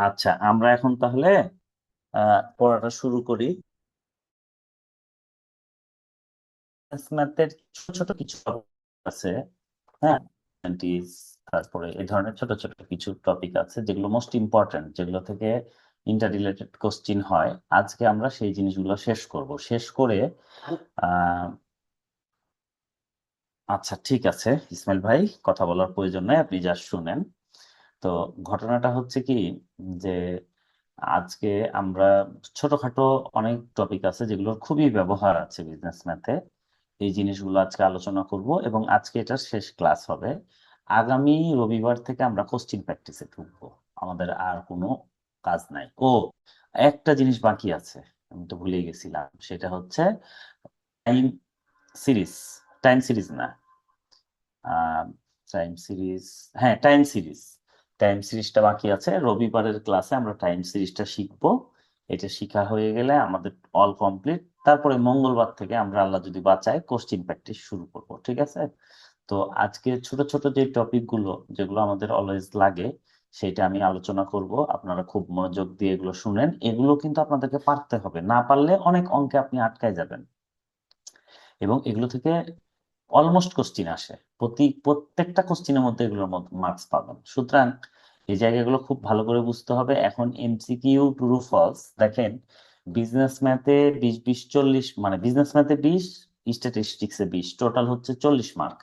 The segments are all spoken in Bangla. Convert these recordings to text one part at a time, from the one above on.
আচ্ছা, আমরা এখন তাহলে পড়াটা শুরু করি। ম্যাথের ছোট ছোট কিছু topic আছে। হ্যাঁ, Scientists, তারপরে এই ধরনের ছোট ছোট কিছু টপিক আছে যেগুলো মোস্ট ইম্পর্টেন্ট, যেগুলো থেকে ইন্টার রিলেটেড কোশ্চিন হয়। আজকে আমরা সেই জিনিসগুলো শেষ করব, শেষ করে আহ আচ্ছা ঠিক আছে ইসমাইল ভাই, কথা বলার প্রয়োজন নাই, আপনি জাস্ট শুনেন। তো ঘটনাটা হচ্ছে কি, যে আজকে আমরা ছোটখাটো অনেক টপিক আছে যেগুলোর খুবই ব্যবহার আছে বিজনেস ম্যাথে। এই জিনিসগুলো আজকে আলোচনা করব এবং আজকে এটা শেষ ক্লাস হবে। আগামী রবিবার থেকে আমরা কোশ্চিন প্র্যাকটিসে ঢুকবো। আমাদের আর কোনো কাজ নাই। একটা জিনিস বাকি আছে, আমি তো ভুলে গেছিলাম, সেটা হচ্ছে টাইম সিরিজ। টাইম সিরিজ না, টাইম সিরিজ, হ্যাঁ টাইম সিরিজ। টাইম সিরিজটা বাকি আছে, রবিবারের ক্লাসে আমরা টাইম সিরিজটা শিখবো। এটা শিখা হয়ে গেলে আমাদের অল কমপ্লিট। তারপরে মঙ্গলবার থেকে আমরা আল্লাহ যদি বাঁচায় কোশ্চিন প্র্যাকটিস শুরু করব, ঠিক আছে? তো আজকে ছোট ছোট যে টপিক গুলো যেগুলো আমাদের অলওয়েজ লাগে, সেটা আমি আলোচনা করব। আপনারা খুব মনোযোগ দিয়ে এগুলো শুনেন। এগুলো কিন্তু আপনাদেরকে পারতে হবে, না পারলে অনেক অঙ্কে আপনি আটকায় যাবেন। এবং এগুলো থেকে অলমোস্ট কোশ্চিন আসে, প্রত্যেকটা কোশ্চিনের মধ্যে এগুলোর মধ্যে মার্কস পাবেন। সুতরাং এই জায়গাগুলো খুব ভালো করে বুঝতে হবে। এখন এমসিকিউ ট্রু ফলস দেখেন, বিজনেস ম্যাথে 20 20 40, মানে বিজনেস ম্যাথে 20, স্ট্যাটিস্টিক্সে 20, টোটাল হচ্ছে 40 মার্ক।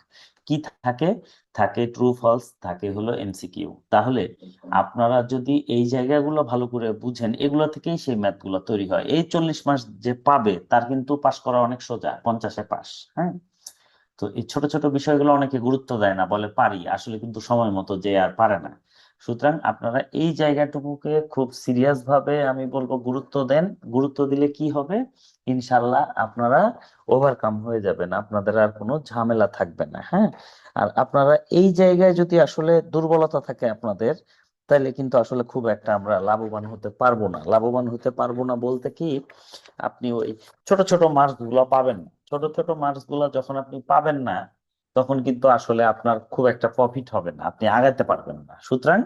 কি থাকে? থাকে ট্রু ফলস, থাকে হলো এমসিকিউ। তাহলে আপনারা যদি এই জায়গাগুলো ভালো করে বুঝেন, এগুলো থেকেই সেই ম্যাথগুলো তৈরি হয়। এই 40 মার্ক যে পাবে তার কিন্তু পাশ করা অনেক সোজা, 50-এ পাস। হ্যাঁ, তো এই ছোট ছোট বিষয়গুলো অনেকে গুরুত্ব দেয় না, বলে পারি, আসলে কিন্তু সময় মতো যে আর পারে না। সুতরাং আপনারা এই জায়গাটুকুকে খুব সিরিয়াস ভাবে আমি বলবো গুরুত্ব দেন। গুরুত্ব দিলে কি হবে, ইনশাল্লাহ আপনারা ওভারকাম হয়ে যাবেন, আপনাদের আর কোনো ঝামেলা থাকবে না। হ্যাঁ, আর আপনারা এই জায়গায় যদি আসলে দুর্বলতা থাকে আপনাদের, তাহলে কিন্তু আসলে খুব একটা আমরা লাভবান হতে পারবো না। লাভবান হতে পারবো না বলতে কি, আপনি ওই ছোট ছোট মার্কস গুলো পাবেন না। ছোট ছোট মার্কস গুলো যখন আপনি পাবেন না, তখন কিন্তু আসলে আপনার খুব একটা প্রফিট হবে না, আপনি আগাতে পারবেন না। সুতরাং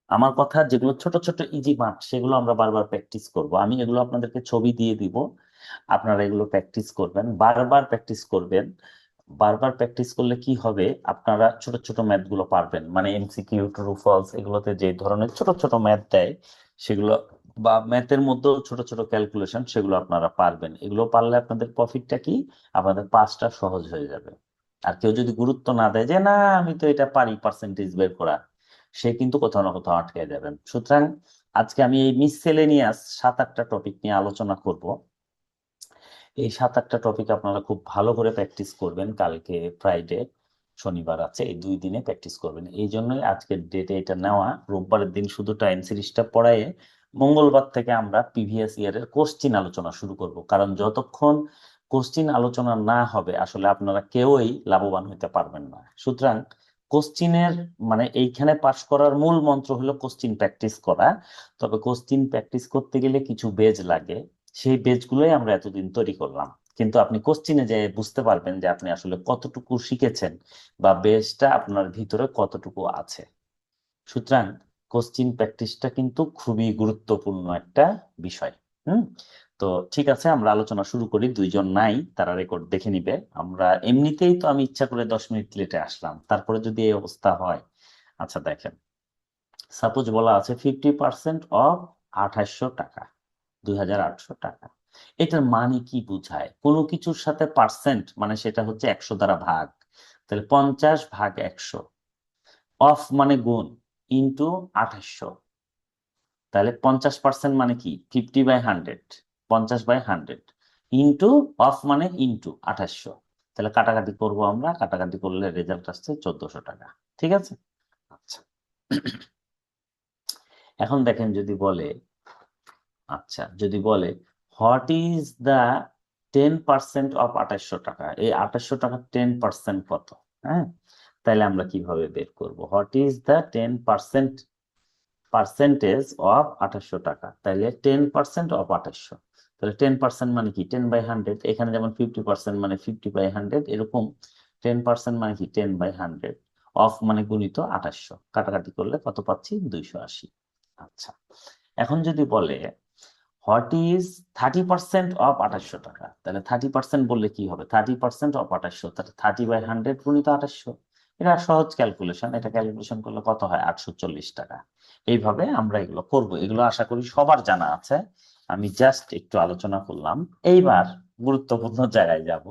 আমার কথা, যেগুলো ছোট ছোট ইজি মার্ক, সেগুলো আমরা বারবার প্র্যাকটিস করব। আমি এগুলো আপনাদেরকে ছবি দিয়ে দিব, আপনারা এগুলো প্র্যাকটিস করবেন, বারবার প্র্যাকটিস করবেন। বারবার প্র্যাকটিস করলে কি হবে, আপনারা ছোট ছোট ম্যাথ গুলো পারবেন। মানে এমসিকিউ ট্রু ফলস এগুলোতে যে ধরনের ছোট ছোট ম্যাথ দেয়, সেগুলো, বা ম্যাথের মধ্যেও ছোট ছোট ক্যালকুলেশন, সেগুলো আপনারা পারবেন। এগুলো পারলে আপনাদের প্রফিটটা কি, আপনাদের পাসটা সহজ হয়ে যাবে। আর কেউ যদি গুরুত্ব না দেয় যে না আমি তো এটা পারি পার্সেন্টেজ বের করা, সে কিন্তু কোথাও না কোথাও আটকে যাবেন। সুতরাং আজকে আমি এই মিসসেলেনিয়াস 7-8টা টপিক নিয়ে আলোচনা করব। এই 7-8টা টপিক আপনারা খুব ভালো করে প্র্যাকটিস করবেন। কালকে ফ্রাইডে, শনিবার আছে, এই 2 দিনে প্র্যাকটিস করবেন। এই জন্যই আজকের ডেটে এটা নেওয়া। রোববারের দিন শুধু টাইম সিরিজটা পড়ায়ে মঙ্গলবার থেকে আমরা প্রিভিয়াস ইয়ারের কোশ্চিন আলোচনা শুরু করব। কারণ যতক্ষণ কোশ্চিন আলোচনা না হবে, আসলে আপনারা কেউই লাভবান হতে পারবেন না। সুতরাং কোশ্চিনের, মানে এইখানে পাশ করার মূল মন্ত্র হলো কোশ্চিন প্র্যাকটিস করা। তবে কোশ্চিন প্র্যাকটিস করতে গেলে কিছু বেজ লাগে, সেই বেজগুলোই আমরা এতদিন তৈরি করলাম। কিন্তু আপনি কোশ্চিনে যে বুঝতে পারবেন যে আপনি আসলে কতটুকু শিখেছেন, বা বেসটা আপনার ভিতরে কতটুকু আছে। সুতরাং কোশ্চিন প্র্যাকটিসটা কিন্তু খুবই গুরুত্বপূর্ণ একটা বিষয়। হুম, তো ঠিক আছে, আমরা আলোচনা শুরু করি। দুইজন নাই, তারা রেকর্ড দেখে নিবে। আমরা এমনিতেই তো আমি ইচ্ছা করে 10 মিনিট লেটে আসলাম, তারপরে যদি এই অবস্থা হয়। আচ্ছা দেখেন, সাপোজ বলা আছে 50% অফ 2800 টাকা, 2800 টাকা। এটার মানে কি বুঝায়? কোনো কিছুর সাথে পার্সেন্ট মানে সেটা হচ্ছে 100 দ্বারা ভাগ। তাহলে 50 ভাগ 100, অফ মানে গুণ, ইন্টু 2800। তাহলে 50% মানে কি 50/100, 50/100, ইন্টু অফ মানে ইন্টু 2800। তাহলে কাটাকাটি করবো, আমরা কাটাকাটি করলে রেজাল্ট আসছে 1400 টাকা। ঠিক আছে? আচ্ছা, এখন দেখেন যদি বলে, আচ্ছা যদি বলে হোয়াট ইজ দ্য 10% অফ 2800 টাকা, এই 2800 টাকার 10% কত? হ্যাঁ, তাহলে আমরা কিভাবে বের করব? What is the 10% percentage of 2800 টাকা, তাহলে 10% অফ 2800। তাহলে 10% মানে কি 10/100, এখানে যেমন 50% মানে 50/100, এরকম 10% মানে কি 10/100। অফ মানে গুণিত 2800, কাটাকাটি করলে কত পাচ্ছি? 280। আচ্ছা, এখন যদি বলে হোয়াট ইজ 30% অফ 2800 টাকা, তাহলে 30% বললে কি হবে? 30% অফ 2800, তাহলে 30/100 গুণিত 2800। এটা সহজ ক্যালকুলেশন, এটা ক্যালকুলেশন করলে কত হয়? 840 টাকা। এইভাবে আমরা এগুলো করব, এগুলো আশা করি সবার জানা আছে, আমি জাস্ট একটু আলোচনা করলাম। এইবার গুরুত্বপূর্ণ জায়গায় যাব।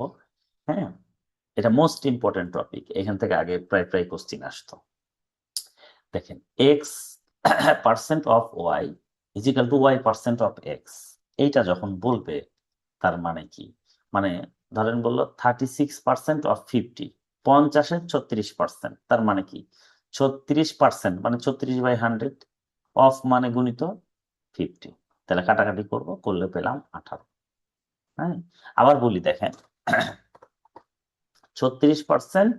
হ্যাঁ, এটা মোস্ট ইম্পর্টেন্ট টপিক, এখান থেকে আগে প্রায় প্রায় কোশ্চিন আসতো। দেখেন, x percent of y is equal to y percent of x, এইটা যখন বলবে তার মানে কি? মানে ধরেন বললো 36% অফ 50, 50-এর 36%, তার মানে কি? 36% মানে 36/100, অফ মানে গুণিত 50, তাহলে কাটাকাটি করব, করলে পেলাম 18। হ্যাঁ, আবার বলি, দেখেন 36%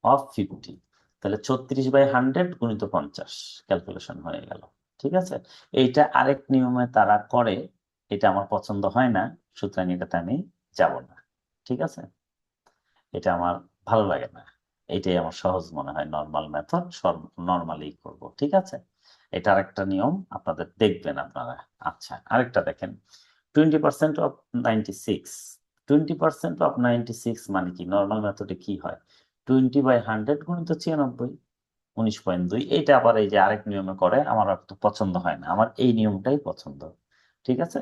অফ 50, তাহলে 36/100 গুণিত 50, ক্যালকুলেশন হয়ে গেল। ঠিক আছে, এইটা আরেক নিয়মে তারা করে, এটা আমার পছন্দ হয় না, সুতরাং এটাতে আমি যাব না। ঠিক আছে, এটা আমার ভালো লাগে না, এটাই আমার সহজ মনে হয়, নর্মাল মেথড, নর্মালি করব। ঠিক আছে, এটা আরেকটা নিয়ম, আপনাদের দেখবেন আপনারা। আচ্ছা, আরেকটা দেখেন, 20% অফ 96, 20% অফ 96 মানে কি? নর্মাল মেথডে কি হয়? 20/100 গুণিত 96, 19.2। এটা আবার এই যে আরেক নিয়মে করে, আমার একটু পছন্দ হয় না, আমার এই নিয়মটাই পছন্দ। ঠিক আছে,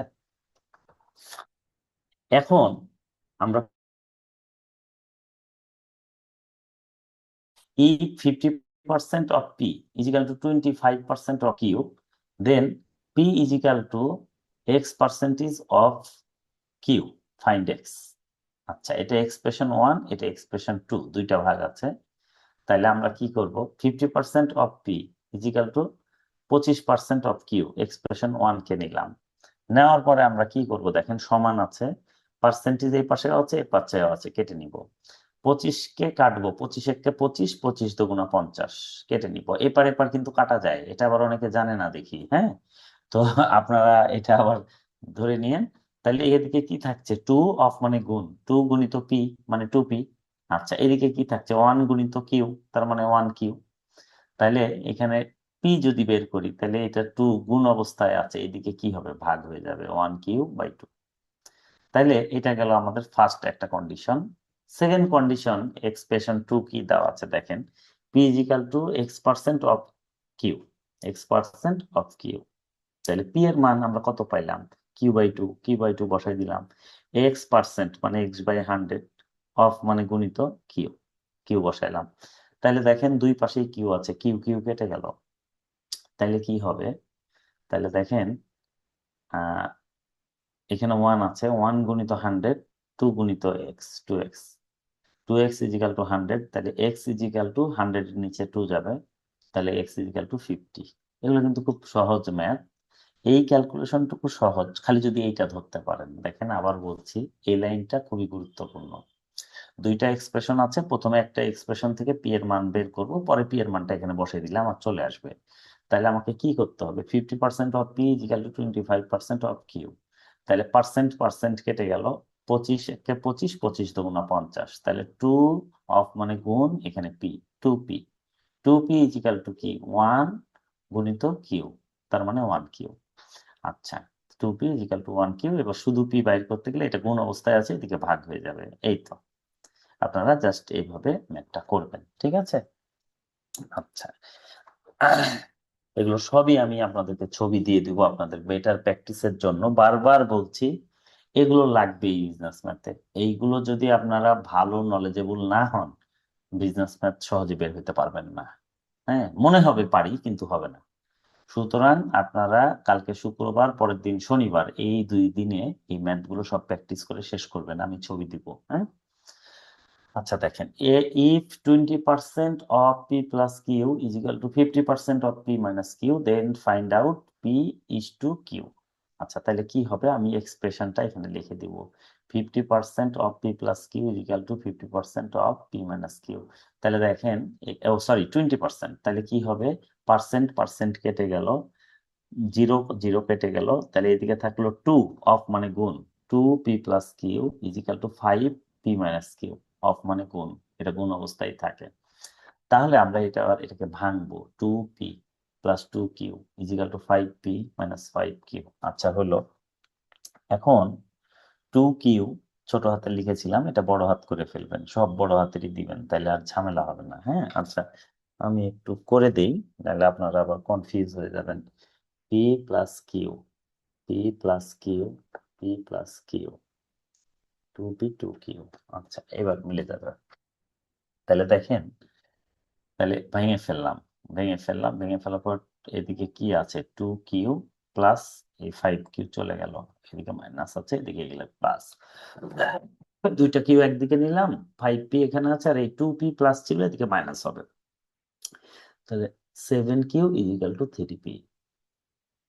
এখন আমরা if 50% of P is equal to 25% of Q, then P is equal to X percentage of Q, find X। আচ্ছা, এটা এক্সপ্রেশন 1, এটা এক্সপ্রেশন 2, দুইটা ভাগ আছে। তাহলে আমরা কি করব? 50% of P is equal to 25% of Q, expression 1 কে নিলাম। নেওয়ার পরে আমরা কি করব? দেখেন, সমান আছে, পার্সেন্টেজ এই পাশে আছে, এই পাশে আছে, কেটে নিব। 25কে কাটবো, 25 25, 25 × 50, কেটে নিব। এপার এপার কিন্তু কাটা যায়, এটা আবার অনেকে জানে না দেখি। হ্যাঁ, তো আপনারা এটা আবার ধরে নিয়েন। তাহলে এদিকে কি থাকছে? 2 অফ মানে গুণ, 2 গুণিত পি মানে 2p। আচ্ছা, এদিকে কি থাকছে? 1 গুণিত কিউ, তার মানে 1q। তাহলে এখানে পি যদি বের করি, তাহলে এটা 2 গুণ অবস্থায় আছে, এদিকে কি হবে? ভাগ হয়ে যাবে, 1/2। তাইলে এটা গেল আমাদের ফার্স্ট একটা কন্ডিশন। সেকেন্ড কন্ডিশন, এক্সপ্রেশন 2 কি দেওয়া আছে দেখেন, p is equal to x percent of q, x percent of q. তাহলে পি এর মান আমরা কত পাইলাম? কিউ/2, কিউ/2 বসাই দিলাম। এক্স পার্সেন্ট মানে x/100, অফ মানে গুণিত কিউ, কিউ বসাইলাম। তাহলে দেখেন দুই পাশেই কিউ আছে, কিউ কিউ কেটে গেল। তাহলে কি হবে? তাহলে দেখেন, এখানে 1 আছে, 1 গুণিত 100, 2 গুণিত x, 2x, 2x is equal two 100, তাহলে x ইজ ইকাল টু 100 এর নিচে 2 যাবে, তাহলে x ইজ ইকাল টু 50। এগুলো কিন্তু খুব সহজ ম্যাথ, এই ক্যালকুলেশনটুকু সহজ, খালি যদি এইটা ধরতে পারেন। দেখেন, আবার বলছি, এই লাইনটা খুবই গুরুত্বপূর্ণ। দুইটা এক্সপ্রেশন আছে, প্রথমে একটা এক্সপ্রেশন থেকে পি এর মান বের করব, পরে পি এর মানটা এখানে বসিয়ে দিলে আমার চলে আসবে। তাহলে আমাকে কি করতে হবে? 50% of p is equal to 25% of q. তাহলে পার্সেন্ট পার্সেন্ট কেটে গেল, 25 25, 25 × 50, তাহলে 2 অফ মানে গুণ, এখানে P, 2p, 2p is equal two কি? 1 গুণিত কিউ, তার মানে 1q। আচ্ছা, 2p is equal two 1q। এবার শুধু পি বাইর করতে গেলে এটা গুণ অবস্থায় আছে, এদিকে ভাগ হয়ে যাবে। এই তো, আপনারা জাস্ট এইভাবে ম্যাথটা করবেন। ঠিক আছে, আচ্ছা, এগুলো সবই আমি আপনাদেরকে ছবি দিয়ে দিব আপনাদের বেটার প্র্যাকটিসের জন্য। বারবার বলছি, এগুলো লাগবে বিজনেস ম্যাথে। এইগুলো যদি আপনারা ভালো নলেজেবল না হন, বিজনেস ম্যাথ সহজে বের হতে পারবেন না। হ্যাঁ, মনে হবে পারি, কিন্তু হবে না। সুতরাং আপনারা কালকে শুক্রবার, পরের দিন শনিবার, এই 2 দিনে এই ম্যাথগুলো সব প্র্যাকটিস করে শেষ করবেন, আমি ছবি দিব। হ্যাঁ, আচ্ছা, দেখেন, if 20% of p plus q is equal to 50% of p minus q, then find out p is to q। আচ্ছা, তাহলে কি হবে? আমি এক্সপ্রেশনটা এখানে লিখে দিব, 50% of p plus q is equal to 50% of p minus q। তাহলে দেখেন, সরি 20%, তাহলে কি হবে? পার্সেন্ট পার্সেন্ট কেটে গেল, 0 0 কেটে গেল, তাহলে এদিকে থাকলো 2 অফ মানে গুণ, 2p plus q is equal to 5p minus q, of মানে গুণ, এটা গুণ অবস্থায় থাকে। তাহলে আমরা এটাকে ভাঙবো, 2p plus 2q is equal two 5p minus 5q। আচ্ছা হলো। এখন 2q ছোট হাতে লিখেছিলাম, এটা বড় হাত করে ফেলবেন, সব বড় হাতেরই দিবেন, তাহলে আর ঝামেলা হবে না। হ্যাঁ আচ্ছা, আমি একটু করে দেই, তাহলে আপনারা আবার কনফিউজ হয়ে যাবেন। p plus q, p plus q, p plus q, 2p 2q। আচ্ছা এবার মিলে যাবে। তাহলে দেখেন, তাহলে ভেঙে ফেলার পর এদিকে কি আছে, 2q প্লাস এই 5q চলে গেল, এদিকে মাইনাস আছে, এদিকে গেলে প্লাস। দুইটা কিউ একদিকে নিলাম, 5p এখানে আছে, আর এই 2p প্লাস ছিল, এদিকে মাইনাস হবে। তাহলে 7q ইজিক্যাল টু 3p,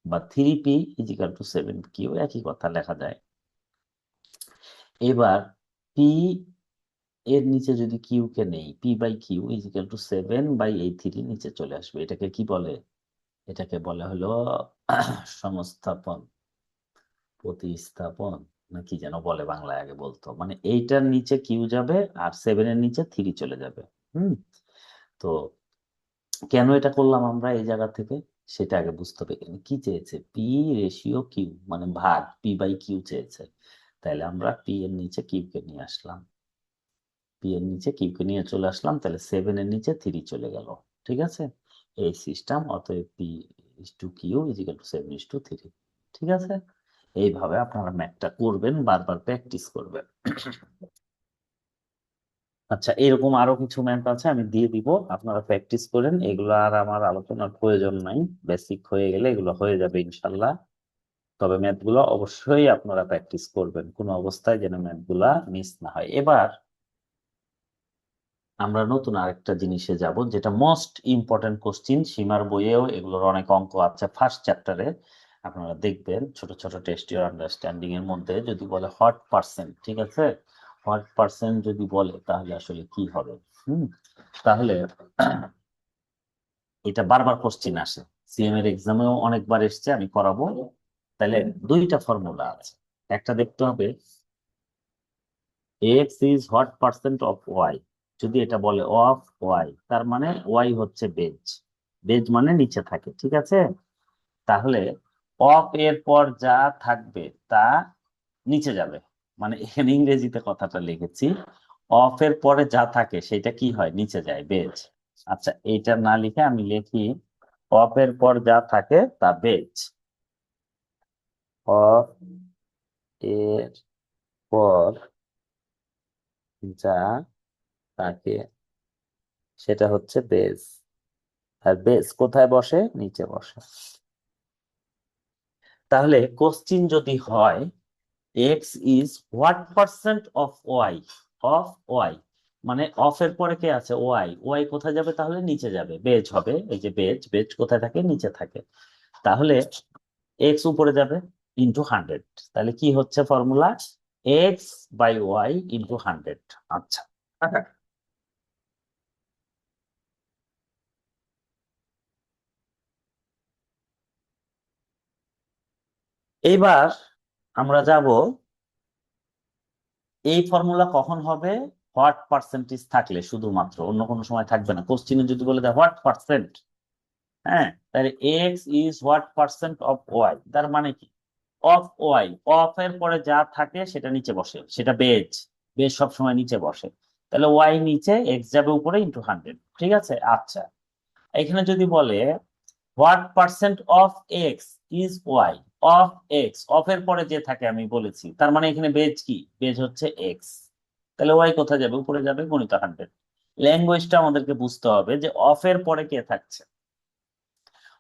বা 3p ইজিক্যাল টু 7q, একই কথা লেখা যায়। এবার p এর নিচে যদি কিউ কে নেই, p by q is equal to 7/3 নিচে চলে আসবে। এটাকে কি বলে? এটাকে বলা হলো সংস্থাপন, প্রতিস্থাপন, না কি যেন বলে বাংলায়, আগে বলতো। মানে এইটার নিচে কিউ যাবে আর 7-এর নিচে 3 চলে যাবে। হুম। তো কেন এটা করলাম আমরা এই জায়গা থেকে, সেটা আগে বুঝতে হবে। এখানে কি চেয়েছে, পি রেশিও কিউ, মানে ভাগ, p/q চেয়েছে। তাহলে আমরা পি এর নিচে কিউ কে নিয়ে আসলাম, পি এর নিচে কিউ কে নিয়ে চলে আসলাম, তাহলে 7-এর নিচে 3 চলে গেল। ঠিক আছে, এই সিস্টেম। অতএব p/q ইজিক্যাল টু 7:3। ঠিক আছে, এইভাবে আপনারা ম্যাথটা করবেন, বারবার প্র্যাকটিস করবেন। আচ্ছা, এরকম আরো কিছু ম্যাথ আছে, আমি দিয়ে দিব, আপনারা প্র্যাকটিস করেন। এগুলো আর আমার আলোচনার প্রয়োজন নাই, বেসিক হয়ে গেলে এগুলো হয়ে যাবে ইনশাল্লাহ। তবে ম্যাথ গুলো অবশ্যই আপনারা প্র্যাকটিস করবেন, কোনো অবস্থায় যেন ম্যাথ গুলা মিস না হয়। এবার আমরা নতুন আরেকটা জিনিসে যাব, যেটা মোস্ট ইম্পর্টেন্ট কোশ্চিন। সীমার বইয়েও এগুলোর অনেক অঙ্ক আছে, ফার্স্ট চ্যাপ্টারে আপনারা দেখবেন, ছোট ছোট টেস্ট ইউর আন্ডারস্ট্যান্ডিং এর মধ্যে যদি বলে হট পার্সেন্ট, ঠিক আছে, হট পার্সেন্ট যদি বলে তাহলে আসলে কি হবে। হুম। তাহলে এটা বারবার কোশ্চিন আসে, সিএম এর এক্সামেও অনেকবার এসছে, আমি করাবো। তাহলে দুইটা ফর্মুলা আছে, একটা দেখতে হবে x is what percent of y. যদি এটা বলে অফ ওয়াই, তার মানে ওয়াই হচ্ছে বেজ, বেজ মানে নিচে থাকে। ঠিক আছে, তাহলে অফ এর পর যা থাকবে তা নিচে যাবে। মানে এখানে ইংরেজিতে কথাটা লিখেছি, অফ এর পরে যা থাকে সেটা কি হয়, নিচে যায়, বেজ। আচ্ছা, এইটা না লিখে আমি লিখি অফ এর পর যা থাকে তা বেজ, অফ এর পর যা থাকে সেটা হচ্ছে বেজ। আর বেস কোথায় বসে, নিচে বসে। তাহলে কোশ্চিন যদি হয় x is what percent of y, of y মানে অফ এর পরে কে আছে, ওয়াই, ওয়াই কোথায় যাবে, তাহলে নিচে যাবে, বেজ হবে। এই যে বেজ, বেজ কোথায় থাকে, নিচে থাকে। তাহলে এক্স উপরে যাবে, ইন্টু 100। তাহলে কি হচ্ছে formula, x by y into 100। আচ্ছা, এইবার আমরা যাব, এই ফর্মুলা কখন হবে, হোয়াট পার্সেন্টেজ থাকলে শুধুমাত্র, অন্য কোনো সময় থাকবে না। কোশ্চিনে যদি বলে দেয় হোয়াট পার্সেন্ট, হ্যাঁ, তাহলে x is what percent of y, তার মানে কি, অফ ওয়াই, অফ এর পরে যা থাকে সেটা নিচে বসে, সেটা বেজ, বেজ সব সময় নিচে বসে। তাহলে ওয়াই নিচে, এক্স যাবে উপরে, ইন্টু 100। ঠিক আছে, আচ্ছা, এখানে যদি বলে what percent of x is Y, of x, of এর পরে যে থাকে আমি বলেছি, তার মানে এখানে বেজ কি, বেজ হচ্ছে এক্স। তাহলে ওয়াই কোথায় যাবে, উপরে যাবে, গুণিত 100। ল্যাঙ্গুয়েজটা আমাদেরকে বুঝতে হবে যে অফ এর পরে কে থাকছে,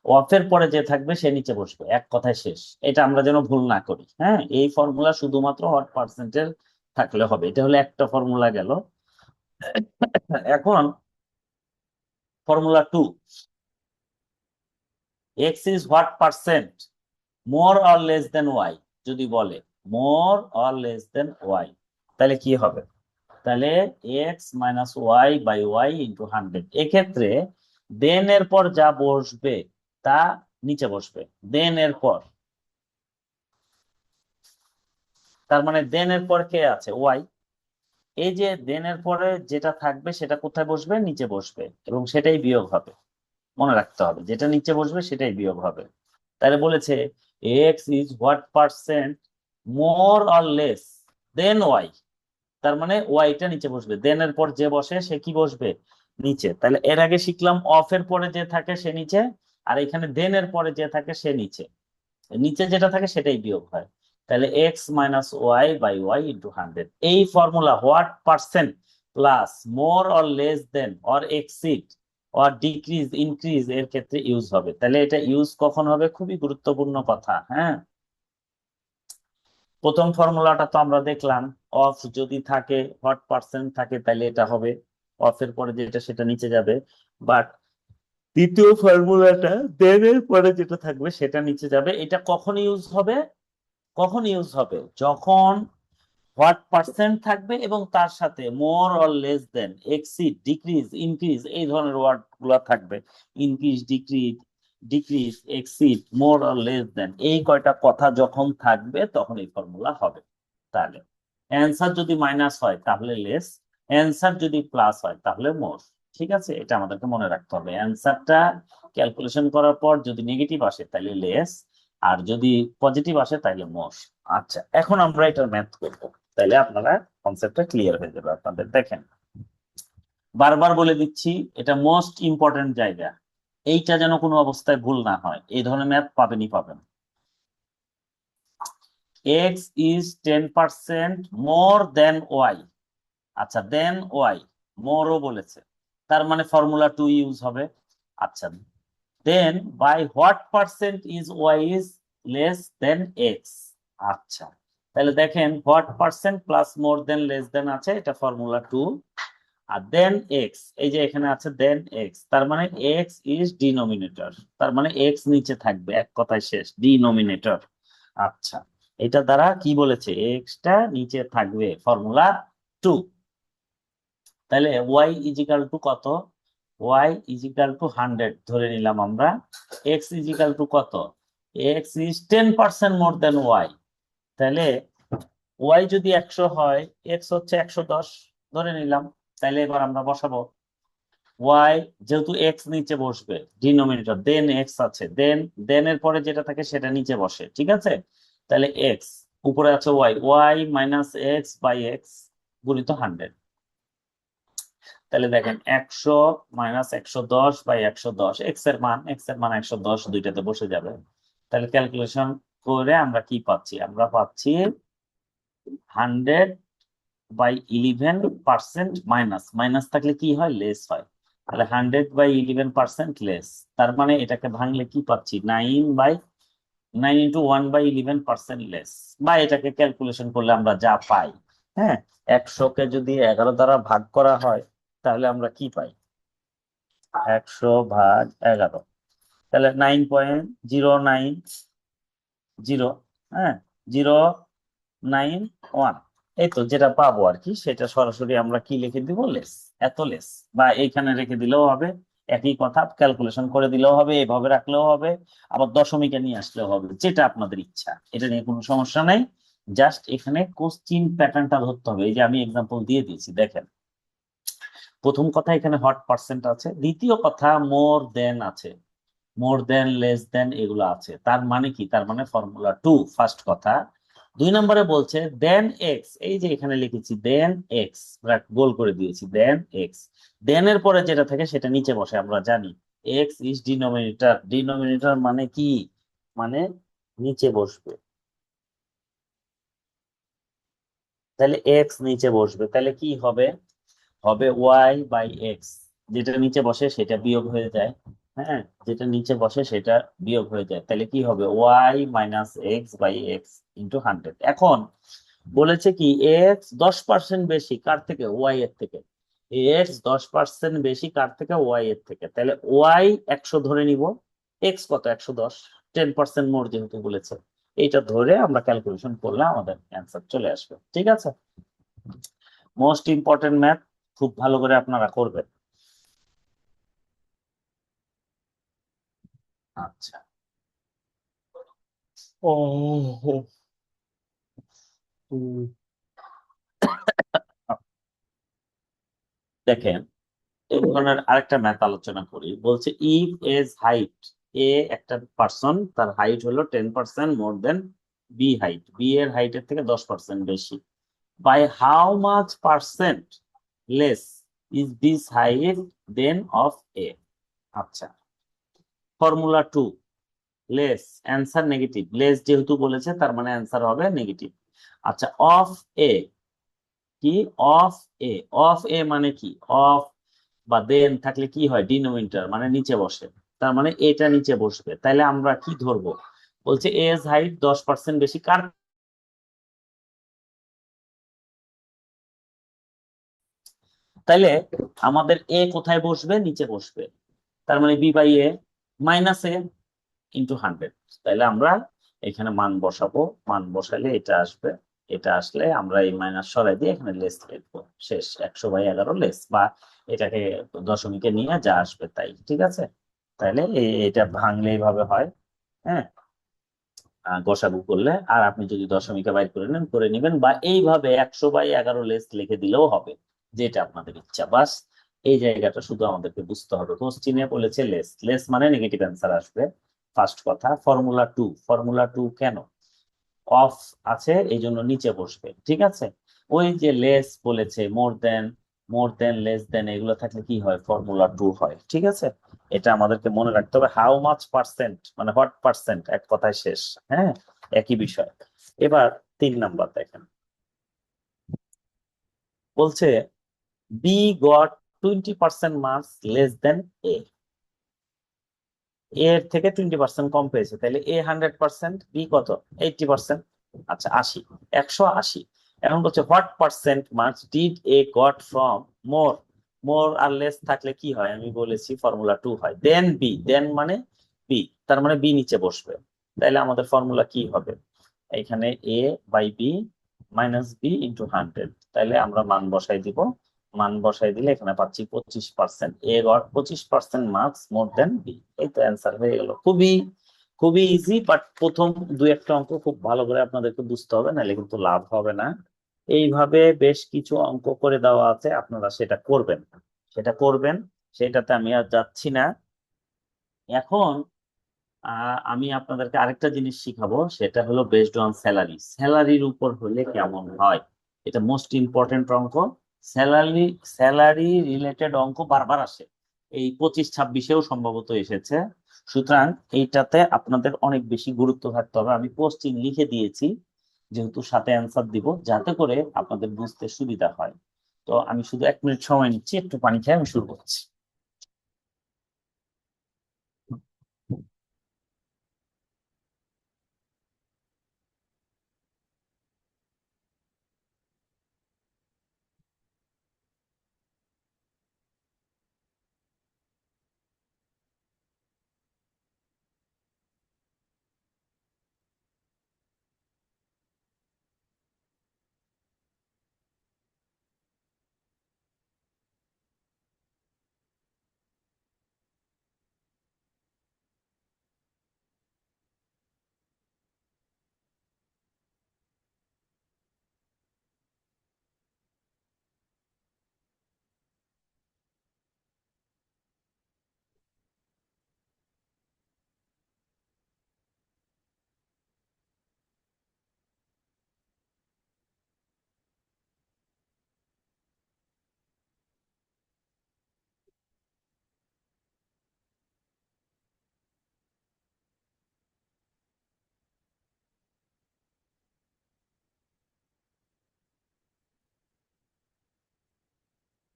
অফ এর পরে যে থাকবে সে নিচে বসবে, এক কথায় শেষ। এটা আমরা যেন ভুল না করি। হ্যাঁ, এই ফর্মুলা শুধুমাত্র হট পার্সেন্টের থাকলে হবে। এটা হলো একটা ফর্মুলা গেল। এখন formula 2, x is what percent more or less than y, যদি বলে more or less than y, তাহলে কি হবে, তাহলে x minus y by y into 100। এক্ষেত্রে দেন এর পর যা বসবে তা নিচে বসবে, দেন এর পর, তার মানে দেন এর পর কে আছে, ওয়াই। এই যে দেন এর পরে যেটা থাকবে সেটা কোথায় বসবে? নিচে বসবে, এবং সেটাই বিয়োগ হবে। মনে রাখতে হবে, যেটা নিচে বসবে সেটাই বিয়োগ হবে। তাহলে বলেছে x is what percent more or less than y. তার মানে ওয়াইটা নিচে বসবে, দেন এর পর যে বসে সে কি বসবে? নিচে। তাহলে এর আগে শিখলাম অফ এর পরে যে থাকে সে নিচে, আর এখানে দেন এর পরে যে থাকে সে নিচে। নিচে যেটা থাকে সেটাই বিয়োগ হয়। তাহলে x minus y by y into 100। এই formula what percent plus more or less than or exceed or decrease increase এর ক্ষেত্রে ইউজ হবে। তাহলে এটা ইউজ কখন হবে? খুবই গুরুত্বপূর্ণ কথা। হ্যাঁ, প্রথম ফর্মুলাটা তো আমরা দেখলাম, অফ যদি থাকে, হোয়াট পার্সেন্ট থাকে, তাহলে এটা হবে। অফ এর পরে যেটা সেটা নিচে যাবে। বাট দ্বিতীয় ফর্মুলাটা দেন এর পরে যেটা থাকবে সেটা নিচে যাবে। এটা কখন ইউজ হবে? কখন ইউজ হবে? যখন হোয়াট পার্সেন্ট থাকবে এবং তার সাথে মোর or less then, exceed, decrease, increase এই ধরনের ওয়ার্ড গুলা থাকবে। Increase, decrease, decrease, exceed, more or less দেন, এই কয়টা কথা যখন থাকবে তখন এই ফর্মুলা হবে। তাহলে অ্যান্সার যদি মাইনাস হয় তাহলে লেস, অ্যান্সার যদি প্লাস হয় তাহলে মোর। ঠিক আছে, এটা আমাদেরকে মনে রাখতে হবে। অ্যান্সারটা ক্যালকুলেশন করার পর যদি নেগেটিভ আসে তাহলে লেস, আর যদি পজিটিভ আসে তাহলে মোর। আচ্ছা, এখন আমরা এটার ম্যাথ করবো, তাহলে আপনারা কনসেপ্টটা ক্লিয়ার হয়ে যাবে আপনাদের। দেখেন, বারবার বলে দিচ্ছি, এটা মোস্ট ইম্পর্টেন্ট জায়গা। এইটা যেন কোনো অবস্থায় ভুল না হয়, এই ধরনের ম্যাথ পাবেনই পাবেন। X is 10% more than y. আচ্ছা, দেন ওয়াই, মোরও বলেছে, তার মানে ফর্মুলা 2 ইউজ হবে। আচ্ছা, then by what percent is Y is less than X. আচ্ছা, তাহলে দেখেন what percent plus more than less than আছে, এটা ফর্মুলা 2। আর দেন এক্স, এই যে এখানে আছে দেন এক্স, তার মানে এক্স ইজ ডিনোমিনেটর, তার মানে এক্স নিচে থাকবে, এক কথায় শেষ, ডিনোমিনেটর। আচ্ছা, এটা দ্বারা কি বলেছে? এক্সটা নিচে থাকবে, ফর্মুলা 2। তাহলে ওয়াই ইজিক্যাল টু কত? ওয়াই ইজিক্যাল টু 100 ধরে নিলাম আমরা। এক্স ইজিক্যাল টু কত? X is 10% more than y. তাহলে ওয়াই যদি 100 হয়, এক্স হচ্ছে 110 ধরে নিলাম। তাহলে এবার আমরা বসাবো ওয়াই, যেহেতু এক্স নিচে বসবে, ডিনোমিনেটর দেন এক্স আছে, দেন দেন এর পরে যেটা থাকে সেটা নিচে বসে। ঠিক আছে, তাহলে এক্স, উপরে আছে y, y minus x by x গুণিত 100। তাহলে দেখেন 100 মাইনাস 110 বাই 110, এক্স এর মান 110 দুইটাতে বসে যাবে। তাহলে ক্যালকুলেশন করে আমরা কি পাচ্ছি? আমরা পাচ্ছি 100/11%, মাইনাস মাইনাস থাকলে কি হয়? লেস হয়। তাহলে 100/11% লেস, তার মানে এটাকে ভাঙলে কি পাচ্ছি? 9/9 ইন্টু 1/11% লেস। বা এটাকে ক্যালকুলেশন করলে আমরা যা পাই, হ্যাঁ, 100 কে যদি 11 দ্বারা ভাগ করা হয় তাহলে আমরা কি পাই? 100/11, তাহলে 9.09, হ্যাঁ, 091, এই তো যেটা পাবো আর কি, সেটা সরাসরি আমরা কি লিখে দিব? লেস। এত লেস, বা এইখানে রেখে দিলেও হবে, একই কথা। ক্যালকুলেশন করে দিলেও হবে, এভাবে রাখলেও হবে, আবার দশমিকে নিয়ে আসলেও হবে, যেটা আপনাদের ইচ্ছা, এটা নিয়ে কোনো সমস্যা নাই। জাস্ট এখানে কোশ্চিন প্যাটার্নটা ধরতে হবে। এই যে আমি এক্সাম্পল দিয়ে দিয়েছি, দেখেন, প্রথম কথা এখানে হট পার্সেন্ট আছে, দ্বিতীয় কথা মোর দেন আছে, মোর দেন লেস দেন এগুলো আছে। তার মানে কি? তার মানে ফর্মুলা 2, ফার্স্ট কথা। 2 নম্বরে বলছে দেন এক্স, এই যে এখানে লিখেছি দেন এক্স, গোল করে দিয়েছি দেন এক্স। দেন এর পরে যেটা থাকে সেটা নিচে বসে, আমরা জানি এক্স ইজ ডিনোমিনেটর, ডিনোমিনেটর মানে কি? মানে নিচে বসবে। তাহলে এক্স নিচে বসবে, তাহলে কি হবে? হবে ওয়াই বাই এক্স, যেটা নিচে বসে সেটা বিয়োগ হয়ে যায়। হ্যাঁ, যেটা নিচে বসে সেটা বিয়োগ হয়ে যায়, তাহলে কি হবে? Y minus x by x into 100। এখন বলেছে কি এক্স 10% বেশি কার থেকে? ওয়াই এর থেকে। এক্স 10% বেশি কার থেকে? ওয়াই এর থেকে। তাহলে ওয়াই 100 ধরে নিব, এক্স কত? 110, 10% মোর যেহেতু বলেছে, এইটা ধরে আমরা ক্যালকুলেশন করলে আমাদের অ্যান্সার চলে আসবে। ঠিক আছে, মোস্ট ইম্পর্টেন্ট ম্যাথ, খুব ভালো করে আপনারা করবেন। আচ্ছা, ও, দেখেন, এই ধরনের আরেকটা ম্যাথ আলোচনা করি। বলছে ইফ এজ হাইট এ, একটা পার্সন তার হাইট হলো 10% more than B height, B এর হাইটের থেকে 10% বেশি, by how much percent less is this height than of A. আচ্ছা, formula 2, less, answer negative, less যেহেতু বলেছে তার মানে অ্যান্সার হবে নেগেটিভ। আচ্ছা, অফ এ কি? অফ এ, অফ এ মানে কি? অফ বা দেন থাকলে কি হয়? ডিনোমিনেটর মানে নিচে বসে, তার মানে এটা নিচে বসবে। তাইলে আমরা কি ধরবো? বলছে এজ হাইট 10% বেশি কার? তাইলে আমাদের এ কোথায় বসবে? নিচে বসবে। তার মানে b by a minus a into 100। তাইলে আমরা এখানে মান বসাবো, মান বসালে এটা আসবে, এটা আসলে আমরা এই মাইনাস সরাই দিয়ে এখানে লেস লিখবো। শেষ, 100/11 লেস, বা এটাকে দশমিকে নিয়ে যা আসবে তাই। ঠিক আছে, তাহলে এটা ভাঙলে এইভাবে হয়। হ্যাঁ, গসাগু করলে, আর আপনি যদি দশমিকে বাইর করে নেন করে নেবেন, বা এইভাবে 100/11 লেস লিখে দিলেও হবে, যেটা আপনাদের ইচ্ছা। বাস এই জায়গাটা শুধু আমাদেরকে বুঝতে হবে। কোশ্চিনে বলেছে লেস, লেস মানে নেগেটিভ অ্যান্সার আসবে। ফার্স্ট কথা, ফর্মুলা 2, ফর্মুলা 2 কেন? অফ আছে এই জন্য নিচে বসবে। ঠিক আছে, ওই যে লেস বলেছে, মোর দেন, মোর দেন, লেস দেন, এগুলো থাকলে কি হয়? ফর্মুলা 2 হয়। ঠিক আছে, এটা আমাদেরকে মনে রাখতে হবে। হাউ মাচ পার্সেন্ট মানে হোয়াট পার্সেন্ট, এক কথায় শেষ। হ্যাঁ, একই বিষয়। এবার 3 নাম্বার দেখেন, বলছে B got 20% marks less than A, এর থেকে 20% কম পেয়েছে। তাহলে এ 100%, বি কত? 80%। আচ্ছা, 80, 180। এখন বলছে what percent marks did A got from more, more আর লেস থাকলে কি হয়? আমি বলেছি ফর্মুলা 2 হয়। দেন বি, দেন মানে বি, তার মানে বি নিচে বসবে। তাহলে আমাদের ফর্মুলা কি হবে? এখানে A by B minus B into 100। তাহলে আমরা মান বসাই দিব, মান বসাই দিলে এখানে পাচ্ছি 25%। এ গট 25% মার্কস মোর দেন বি। এই তো অ্যান্সার হয়ে গেল। খুবই খুবই ইজি, বাট প্রথম 2-1টা অঙ্ক খুব ভালো করে আপনাদেরকে বুঝতে হবে, নাহলে কিন্তু লাভ হবে না। এইভাবে বেশ কিছু অঙ্ক করে দেওয়া আছে, আপনারা সেটা করবেন, সেটা করবেন, সেটাতে আমি আর যাচ্ছি না। এখন আমি আপনাদেরকে আরেকটা জিনিস শিখাবো, সেটা হলো বেসড অন স্যালারি। স্যালারির উপর হলে কেমন হয়, এটা মোস্ট ইম্পর্টেন্ট অঙ্ক। স্যালারি, স্যালারি রিলেটেড অঙ্ক বারবার আসে, এই 25-26-এও সম্ভবত এসেছে। সুতরাং এইটাতে আপনাদের অনেক বেশি গুরুত্ব থাকতে হবে। আমি কোশ্চিন লিখে দিয়েছি, যেহেতু সাথে অ্যান্সার দিব, যাতে করে আপনাদের বুঝতে সুবিধা হয়। তো আমি শুধু 1 মিনিট সময় নিচ্ছি, একটু পানি খেয়ে আমি শুরু করছি।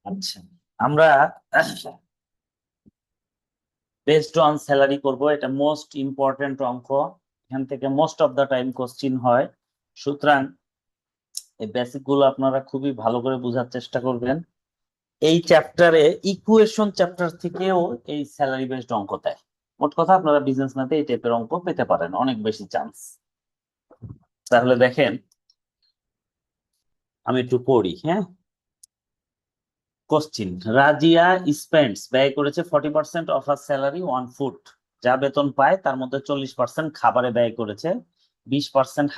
আচ্ছা, আমরা বেসড অন স্যালারি করব, এটা মোস্ট ইম্পর্টেন্ট অঙ্ক। এখান থেকে most of the time question হয়। সুতরাং এই বেসিক গুলো আপনারা খুবই ভালো করে বোঝার চেষ্টা করবেন। এই চ্যাপ্টারে ইকুয়েশন চ্যাপ্টার থেকেও এই স্যালারি বেসড অঙ্ক দেয়। মোট কথা, আপনারা বিজনেস ম্যাথে এই টাইপের অঙ্ক পেতে পারেন, অনেক বেশি চান্স। তাহলে দেখেন, আমি একটু পড়ি। হ্যাঁ, কোশ্চিন, রাজিয়া স্পেন্ডস, ব্যয় করেছে 40% of our salary on food, যা বেতন পায় তার মধ্যে 40% খাবারে ব্যয় করেছে, 20%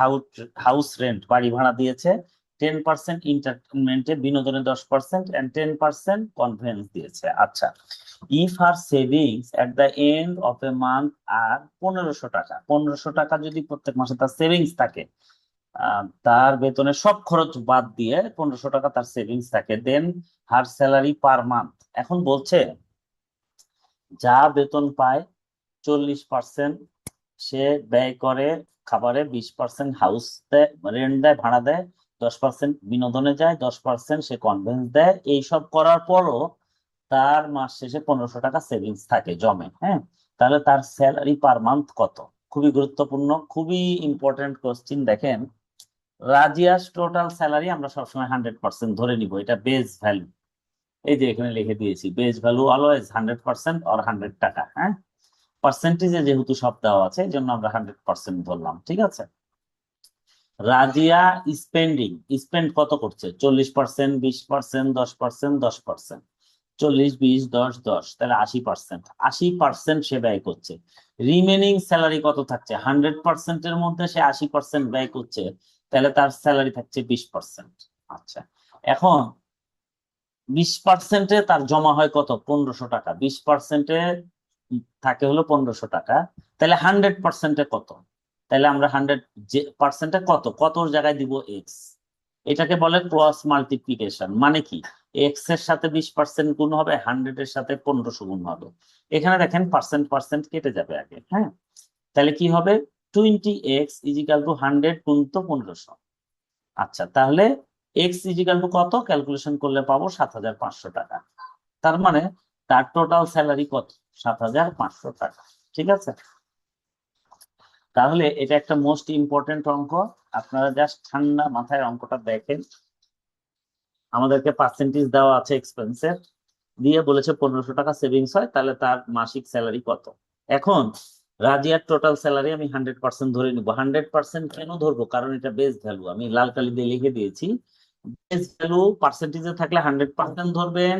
হাউস রেন্ট বাড়ি ভাড়া দিয়েছে, 10% এন্টারটেনমেন্টে বিনোদনে 10% এন্ড 10% কনভেন্স দিয়েছে। আচ্ছা, if her savings at the end of a month are 1500 টাকা, 1500 টাকা যদি প্রত্যেক মাসে তার সেভিংস থাকে, তার বেতনের সব খরচ বাদ দিয়ে 1500 টাকা তার সেভিংস থাকে, দেন হার স্যালারি পার মান্থ। এখন বলছে যা বেতন পায় 40% সে ব্যয় করে খাবারে, 20% হাউস দেয়, রেন্ট দেয়, ভাড়া দেয়, 10% বিনোদনে যায়, 10% সে কনভেন্স দেয়। এইসব করার পরও তার মাস শেষে 1500 টাকা সেভিংস থাকে জমে। হ্যাঁ, তাহলে তার স্যালারি পার মান্থ কত? খুবই গুরুত্বপূর্ণ, খুবই ইম্পর্টেন্ট কোশ্চিন। দেখেন, রাজিয়াস টোটাল স্যালারি আমরা সবসময় 100% ধরে নিব, এটা বেস ভ্যালু। এই যে এখানে লিখে দিয়েছি, বেস ভ্যালু অলওয়েজ 100% অর 100 টাকা। হ্যাঁ, পার্সেন্টেজে যেহেতু সব দেওয়া আছে এই জন্য আমরা 100% ধরলাম, ঠিক আছে। রাজিয়া স্পেন্ডিং, স্পেন্ড কত করছে? 40%, 20%, 10%, 10%, 40, 20, 10, 10, তাহলে 80%। 80% সে ব্যয় করছে। রিমেনিং স্যালারি কত থাকছে? 100% এর মধ্যে সে 80% ব্যয় করছে, তাহলে তার স্যালারি থাকছে 20%। আচ্ছা, এখন 20%-এ তার জমা হয় কত? 1500 টাকা। 20%-এ থাকে হলো 1500 টাকা, তাহলে 100%-এ কত? তাহলে আমরা 100%-এ কত কত জায়গায় দিব? এক্স। এটাকে বলে ক্রস মাল্টিপ্লিকেশন। মানে কি, এক্স এর সাথে 20% গুণ হবে, 100-এর সাথে 1500 গুণ হবে। এখানে দেখেন পার্সেন্ট পার্সেন্ট কেটে যাবে আগে। হ্যাঁ, তাহলে কি হবে? 20x ইজিক্যাল টু 100 গুণিত 1500। আচ্ছা, তাহলে এক্স ইজিক্যাল টু কত ক্যালকুলেশন করলে পাবো? 7500 টাকা। তার মানে তার টোটাল স্যালারি কত? 7500 টাকা। ঠিক আছে, তাহলে এটা একটা মোস্ট ইম্পর্টেন্ট অঙ্ক। আপনারা জাস্ট ঠান্ডা মাথায় অঙ্কটা দেখেন। আমাদেরকে পার্সেন্টেজ দেওয়া আছে এক্সপেন্সের, দিয়ে বলেছে 1500 টাকা সেভিংস হয়, তাহলে তার মাসিক স্যালারি কত। এখন রাজিয়ার টোটাল স্যালারি আমি 100% ধরে নিব। 100% কেন ধরবো? কারণ এটা বেস ভ্যালু, আমি লাল কালি দিয়ে লিখে দিয়েছি। বেস ভ্যালু পার্সেন্টেজে থাকলে 100% ধরবেন,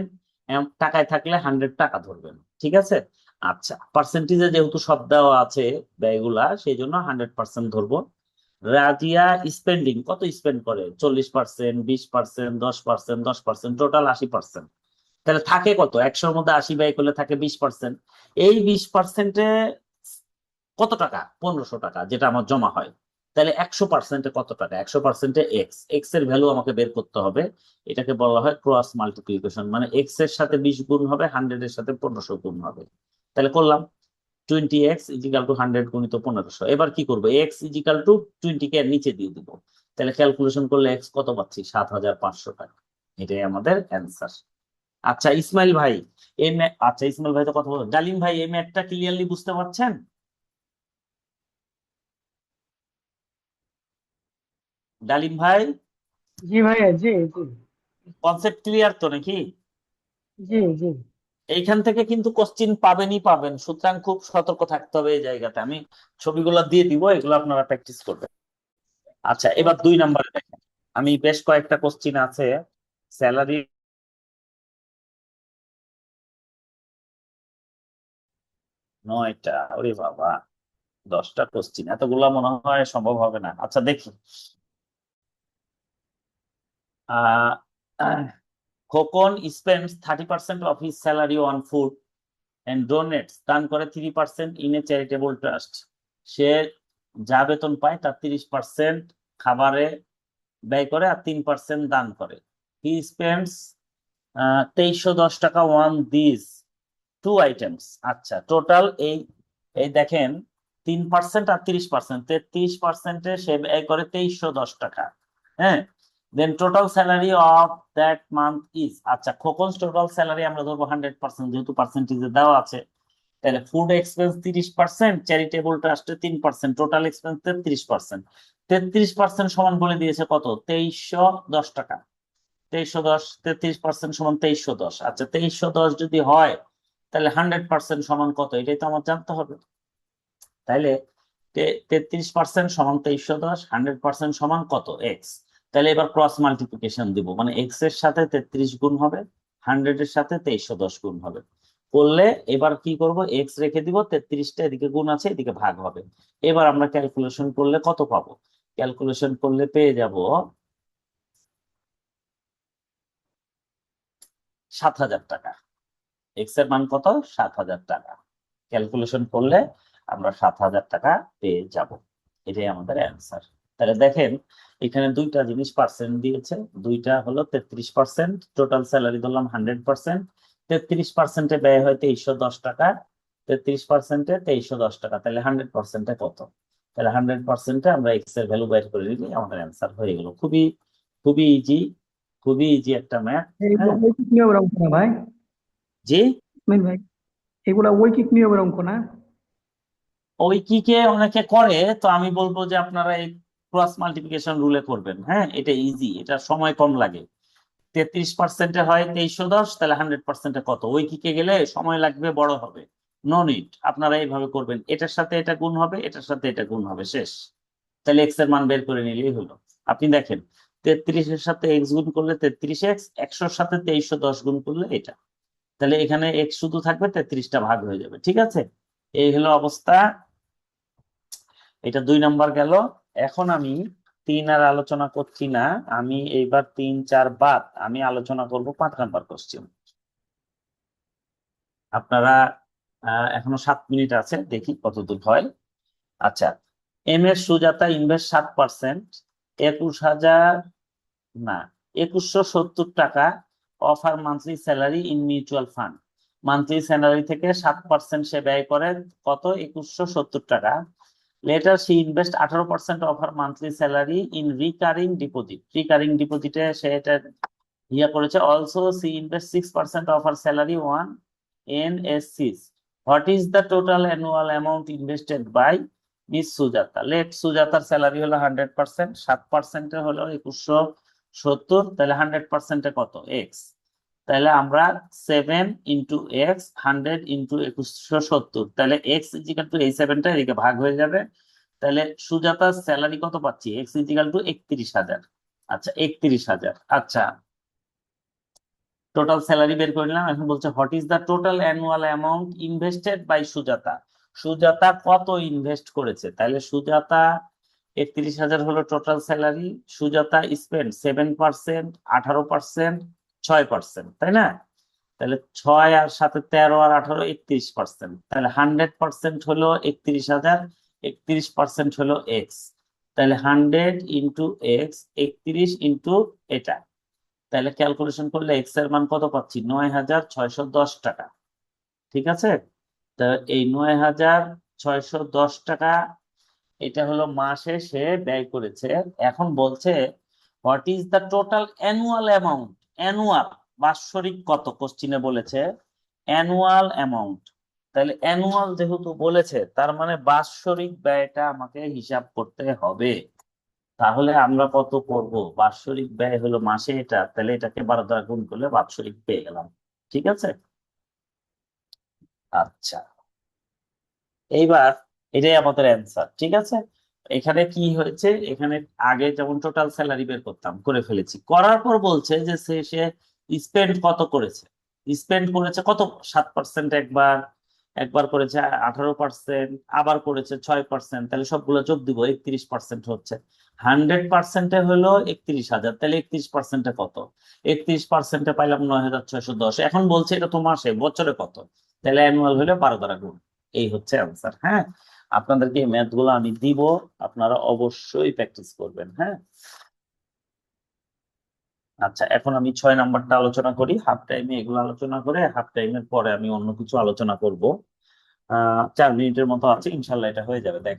টাকায় থাকলে 100 টাকা ধরবেন। ঠিক আছে, আচ্ছা, পার্সেন্টেজে যেহেতু সব দেওয়া আছে ব্যয়গুলা, সেই জন্য 100% ধরবো। রাজিয়া স্পেন্ডিং কত স্পেন্ড করে? 40%, 20%, 10%, 10%, টোটাল 80%। তাহলে থাকে কত? 100-র মধ্যে 80 ব্যয় করলে থাকে 20%। এই 20%-এ কত টাকা? 1500 টাকা, যেটা আমার জমা হয়। তাহলে 100%-এ কত টাকা? 100%-এ এক্স। এক্স এর ভ্যালু আমাকে বের করতে হবে। এটাকে বলা হয় ক্রস মাল্টিপ্লিকেশন, মানে এক্স এর সাথে 20 গুণ হবে, 100 এর সাথে 1500 গুণ হবে। তাহলে করলাম 20x ইজিক্যাল টু 100 গুণিত 1500। এবার কি করবো? এক্স ইজিক্যাল টু 20 কে নিচে দিয়ে দিব। তাহলে ক্যালকুলেশন করলে এক্স কত পাচ্ছি? 7500 টাকা। এটাই আমাদের অ্যান্সার। আচ্ছা ইসমাইল ভাই, আচ্ছা ইসমাইল ভাই তো কথা বলো, ডালিম ভাই এই ম্যাথটা ক্লিয়ারলি বুঝতে পারছেন? ডালিম ভাই, জি ভাইয়া, জি জি। কনসেপ্ট ক্লিয়ার তো নাকি? জি জি। এইখান থেকে কিন্তু কোশ্চিন পাবেনই পাবেন, সুতরাং খুব সতর্ক থাকতে হবে এই জায়গাতে। আমি ছবিগুলো দিয়ে দিব, এগুলো আপনারা প্র্যাকটিস করবেন। আচ্ছা, এবার ওকে। 2 নম্বরে দেখেন, আমি বেশ কয়েকটা কোশ্চিন আছে। স্যালারি 9টা, ওরে বাবা, 10টা কোশ্চিন, এতগুলা মনে হয় সম্ভব হবে না। আচ্ছা দেখি। Ah Khokon spends 30% of his salary on food and donates, দান করে 3% ইন এ চ্যারিটেবল ট্রাস্ট। সে যা বেতন পায় তার 30% খাবারে ব্যয় করে আর 3% দান করে। হি স্পেন্ডস 2310 টাকা ওয়ান দিস টু আইটেমস। আচ্ছা, টোটাল এই এই দেখেন, 3% আর 30%, 33%-এ সে ব্যয় করে 2310 টাকা। হ্যাঁ, then total salary of that month is, আচ্ছা খোকন টোটাল স্যালারি আমরা ধরবো 100%, যেহেতু পার্সেন্টেজে দেওয়া আছে। তাহলে ফুড এক্সপেন্স 30%, চ্যারিটেবল ট্রাস্টে 3%, টোটাল এক্সপেন্স 33%। 33% সমান বলে দিয়েছে কত? 2310 টাকা। 2310, 33% সমান 2310। আচ্ছা, 2310 যদি হয়, তাহলে 100% সমান কত? এটাই তো আমার জানতে হবে। তাহলে 33% সমান 2310, 100% সমান কত? এক্স। তাহলে এবার ক্রস মাল্টিপ্লিকেশন দিব, মানে এক্স এর সাথে 33 গুণ হবে, 100 এর সাথে 2310 গুণ হবে। করলে এবার কি করব? এক্স রেখে দিব, 33টা এদিকে গুণ আছে, এদিকে ভাগ হবে। এবার আমরা ক্যালকুলেশন করলে কত পাবো? ক্যালকুলেশন করলে পেয়ে যাব 7,000 টাকা। এক্স এর মান কত? 7,000 টাকা। ক্যালকুলেশন করলে আমরা 7,000 টাকা পেয়ে যাব। এটাই আমাদের অ্যান্সার। তাহলে দেখেন এখানে দুইটা জিনিস পার্সেন্ট দিয়েছে, দুইটা হলো 33%, টোটাল স্যালারি ধরলাম 100%, 33%-এ ব্যয় হয় 2310 টাকা, 33%-এ 2310 টাকা, তাহলে 100%-এ কত? তাহলে 100%-এ আমরা এক্স এর ভ্যালু বের করে নিলে আমাদের অ্যান্সার হয়ে গেল। খুবই খুবই ইজি, খুবই ইজি একটা ম্যাথ। এগুলো হ্যাঁ, ঐকিক নিয়মের অঙ্ক না ভাই? জি। মেন ভাই, এগুলা ঐকিক নিয়মের অঙ্ক না? ওই কিকে অনেকে করে, তো আমি বলবো যে আপনারা এই ক্রস মাল্টিপ্লিকেশন রুলে করবেন। হ্যাঁ, এটা ইজি, এটা সময় কম লাগে। 33%-এ হয় 2310, তাহলে 100%-এ কত? ওই কিকে গেলে সময় লাগবে, বড় হবে। নো নিড, আপনারা এইভাবে করবেন, এটার সাথে এটা গুণ হবে, এটার সাথে এটা গুণ হবে, শেষ। তাহলে এক্স এর মান বের করে নিলেই হলো। আপনি দেখেন 33-এর সাথে এক্স গুণ করলে 33x, 100-র সাথে 2310 গুণ করলে এটা, তাহলে এখানে এক্স শুধু থাকবে, 33টা ভাগ হয়ে যাবে। ঠিক আছে, এই হলো অবস্থা। এটা 2 নাম্বার গেল। এখন আমি 3 আর আলোচনা করছি না, আমি এইবার 3, 4 বাদ আমি আলোচনা করব 5 নাম্বার কোশ্চেন। আপনারা এখনো 7 মিনিট আছে, দেখি কতদূর হয়। আচ্ছা, এম এর সুজাতা ইনভেস্ট 7%, 21,000 না 2,170 টাকা of her monthly salary in mutual fund. Monthly salary থেকে 7% সে ব্যয় করে, কত? 2,170 টাকা। Later she invest 18% of her monthly salary in recurring deposit. Recurring ডিপোজিটে সে এটা করেছে। Also she invest 6% of her salary on NSCs. What is the total annual amount invested by Miss Sujata? Let সুজাতার স্যালারি হলো 100%, 7%-এ হলো 2,170, তাহলে 100%-এ কত? এক্স। তাহলে আমরা 7 × x, 100 × 2,170, তাহলে x ইজিক্যাল টু এই 7টা এদিকে ভাগ হয়ে যাবে। তাহলে সুজাতার স্যালারি কত পাচ্ছি? x is equal to 31,000। আচ্ছা, 31,000। আচ্ছা, টোটাল স্যালারি বের করে নিলাম। এখন বলছে what is the total annual amount invested by Sujata? Sujata কত ইনভেস্ট করেছে? তাহলে সুজাতা 31,000 হলো টোটাল স্যালারি। সুজাতা স্পেন্ড 7%, 18%, 6%, তাই না? তাহলে 6 আর সাথে 13 আর 18, 31%। তাহলে 100% হলো 31,000, 31% হলো এক্স। তাহলে 100 × x, 31 এটা। তাহলে ক্যালকুলেশন করলে এক্স এর মান কত পাচ্ছি? 9,610 টাকা। ঠিক আছে, তা এই 9,610 টাকা এটা হলো মাসে সে ব্যয় করেছে। এখন বলছে what is the total annual amount? Annual, বাৎসরিক কত কোশ্চিনে বলেছে? Annual amount. তাহলে অ্যানুয়াল যেহেতু বলেছে, তার মানে বাৎসরিক ব্যয়টা আমাকে হিসাব করতে হবে। তাহলে আমরা কত করব? বাৎসরিক ব্যয় হলো মাসে এটা, তাহলে এটাকে 12 দ্বারা গুণ করলে বাৎসরিক পেয়ে গেলাম। ঠিক আছে, আচ্ছা, এইবার এটাই আমাদের অ্যান্সার। ঠিক আছে, এখানে কি হয়েছে? এখানে আগে যেমন টোটাল স্যালারি বের করতাম, করে ফেলেছি। করার পর বলছে যে সে স্পেন্ড কত করেছে। স্পেন্ড করেছে কত? 7% একবার, একবার করেছে 18%, আবার করেছে 6%, তাহলে সবগুলো যোগ দিব, 31% হচ্ছে। 100%-এ হলো 31,000, তাহলে 31%-এ কত? 31%-এ পাইলাম 9,610। এখন বলছে এটা তো মাসে, বছরে কত? তাহলে অ্যানুয়াল হলে 12 দ্বারা গুণ। এই হচ্ছে অ্যান্সার। হ্যাঁ, আপনাদেরকে এই ম্যাথ গুলো আমি দিব, আপনারা অবশ্যই প্র্যাকটিস করবেন। হ্যাঁ, আচ্ছা, এখন আমি 6 নাম্বারটা আলোচনা করি। হাফ টাইমে এগুলো আলোচনা করে হাফ টাইমের পরে আমি অন্য কিছু আলোচনা করব। 4 মিনিটের মতো আছে, ইনশাল্লাহ এটা হয়ে যাবে। দেখ,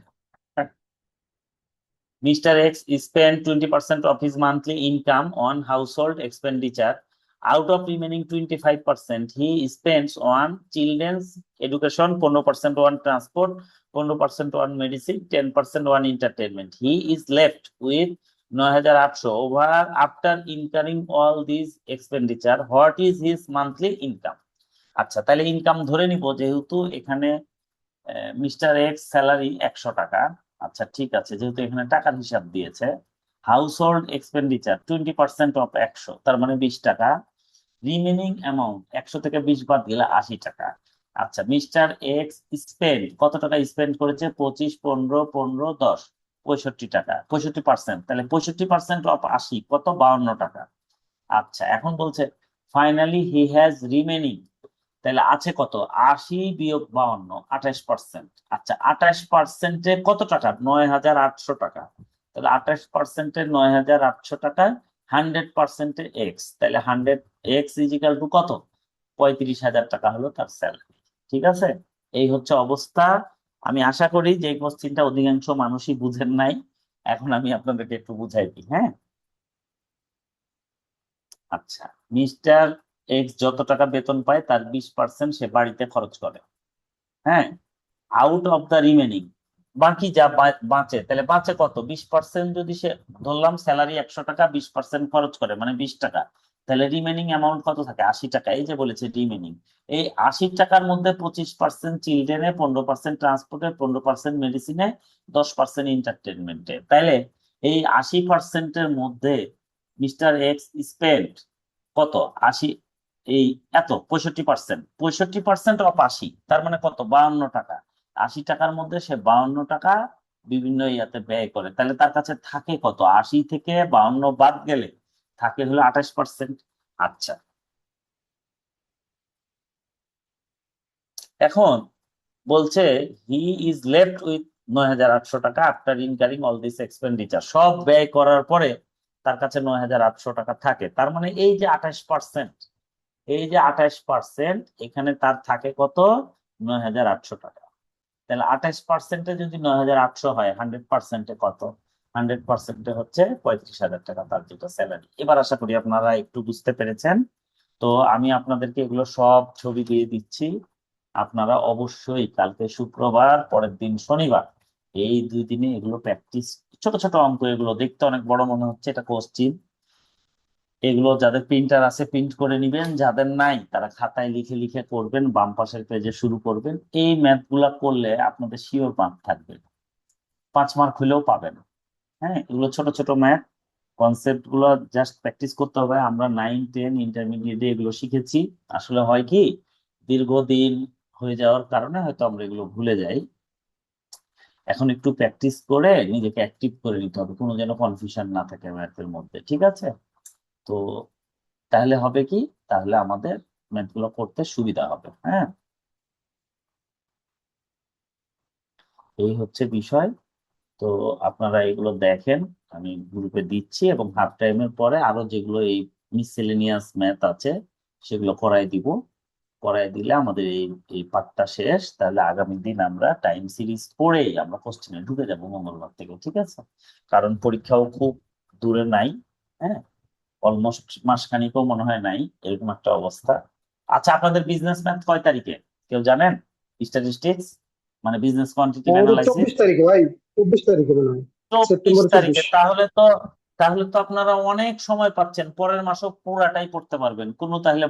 Mr. X spent 20% of his monthly income on household expenditure. Out of remaining 25%, he spends on children's education, 15% on transport, 15% on medicine, 10% on entertainment. He is left with 9,800 over after incurring all these expenditure. What is his monthly income? আচ্ছা, তাহলে ইনকাম ধরে নিব, যেহেতু এখানে মিস্টার এক্স স্যালারি 100 টাকা। আচ্ছা, ঠিক আছে, যেহেতু এখানে টাকার হিসাব দিয়েছে। হাউস হোল্ড এক্সপেন্ডিচার 20% অফ 100, তার মানে 20 টাকা। রিমেনিং অ্যামাউন্ট 100 থেকে 20 বাদ দিলে 80 টাকা। আচ্ছা, মিস্টার এক্স স্পেন্ড কত টাকা স্পেন্ড করেছে? 25, 15, 15, 10, 65 টাকা, 65%। তাহলে 65% অফ 80 কত? 52 টাকা। আচ্ছা, এখন বলছে ফাইনালি হি হ্যাজ রিমেনিং, তাহলে আছে কত? 80 - 52, 28%। আচ্ছা, 28%-এ কত টাকা? 9,800 টাকা। তাহলে 28%-এ 9,800 টাকা, 100%-এ এক্স, তাহলে 100x কত? 35,000 টাকা হলো তার স্যালারি। ঠিক আছে, এই হচ্ছে অবস্থা। আমি আশা করি যে এই কোশ্চিনটা অধিকাংশ মানুষই বুঝেন নাই। এখন আমি আপনাদেরকে একটু বুঝাই দিই, হ্যাঁ। আচ্ছা, মিস্টার এক্স যত টাকা বেতন পায় তার 20% সে বাড়িতে খরচ করে, হ্যাঁ। আউট অফ দ্য রিমেনিং, বাকি যা বাঁচে, তাহলে বাঁচে কত? 20%। যদি সে, ধরলাম স্যালারি 100 টাকা, 20% খরচ করে মানে 20 টাকা, তাহলে রিমেনিং অ্যামাউন্ট কত থাকে? 80 টাকা। এই যে বলেছে রিমেনিং, এই 80 টাকার মধ্যে 25% চিলড্রেনে, 15% ট্রান্সপোর্টে, 15% মেডিসিনে, 10% এন্টারটেনমেন্টে। তাইলে এই 80%-এর মধ্যে মিস্টার এক্স স্পেন্ড কত? 80, এই এত 65%, 65% অফ 80, তার মানে কত? 52 টাকা। 80 টাকার মধ্যে সে 52 টাকা বিভিন্ন ইয়াতে ব্যয় করে, তাহলে তার কাছে থাকে কত? 80 থেকে 52 বাদ গেলে থাকে হলো 28%। আচ্ছা, এখন বলছে হি ইজ লেফট উইথ 9,800 টাকা আফটার ইনকারিং অল দিস এক্সপেন্ডিচার। সব ব্যয় করার পরে তার কাছে 9,800 টাকা থাকে। তার মানে এই যে 28%, এই যে 28%, এখানে তার থাকে কত? 9,800 টাকা। তাহলে 28%-এ যদি 9,800 হয়, 100%-এ কত? 100%-এ হচ্ছে 35,000 টাকা তার যেটা স্যালারি। এবার আশা করি আপনারা একটু বুঝতে পেরেছেন। তো আমি আপনাদেরকে এগুলো সব ছবি দিয়ে দিচ্ছি। আপনারা অবশ্যই কালকে শুক্রবার, পরের দিন শনিবার, এই 2 দিনে এগুলো প্র্যাকটিস, ছোট ছোট অঙ্ক, এগুলো দেখতে অনেক বড় মনে হচ্ছে, এটা কোশ্চিন। এগুলো যাদের প্রিন্টার আছে প্রিন্ট করে নিবেন, যাদের নাই তারা খাতায় লিখে লিখে করবেন, বাম পাশের পেজে শুরু করবেন। এই ম্যাথ গুলা করলে আপনাদের শিওর মার্ক থাকবে, 5 মার্ক হলেও পাবেন। হ্যাঁ, এগুলো ছোট ছোট ম্যাথ, কনসেপ্ট গুলো জাস্ট প্র্যাকটিস করতে হবে। আমরা 9, 10 ইন্টারমিডিয়েটে এগুলো শিখেছি। আসলে হয় কি, দীর্ঘদিন হয়ে যাওয়ার কারণে হয়তো আমরা এগুলো ভুলে যাই। এখন একটু প্র্যাকটিস করে নিজেকে অ্যাক্টিভ করে নিতে হবে, কোনো যেন কনফিউশন না থাকে ম্যাথের মধ্যে। ঠিক আছে, তো তাহলে হবে কি, তাহলে আমাদের ম্যাথ গুলো করতে সুবিধা হবে, হ্যাঁ। এই হচ্ছে বিষয়। তো আপনারা এগুলো দেখেন, আমি গ্রুপে দিচ্ছি, এবং হাফ টাইমের পরে আরো যেগুলো এই মিসেলেনিয়াস ম্যাথ আছে সেগুলো করাই দিব। করাই দিলে আমাদের এই এই পার্টটা শেষ। তাহলে আগামী দিন আমরা টাইম সিরিজ পড়েই আমরা কোশ্চেনে ঢুকে যাব মঙ্গলবার থেকে। ঠিক আছে, কারণ পরীক্ষাও খুব দূরে নাই, হ্যাঁ, অলমোস্ট মাসখানিকও মনে হয় নাই, এরকম একটা অবস্থা। আচ্ছা, আপনাদের বিজনেস ম্যাথ কয় তারিখে কেউ জানেন? স্ট্যাটিস্টিক্স মানে বিজনেস কোয়ান্টিটেটিভ আমাদের অ্যানালাইসিস 24 তারিখে ভাই, 24 তারিখে মনে হয়, 24 তারিখে। সেপ্টেম্বর 24। তাহলে তো আপনারা অনেক সময় পাচ্ছেন, পরের মাসও পুরাটাই পড়তে পারবেন, কোনো তাহলে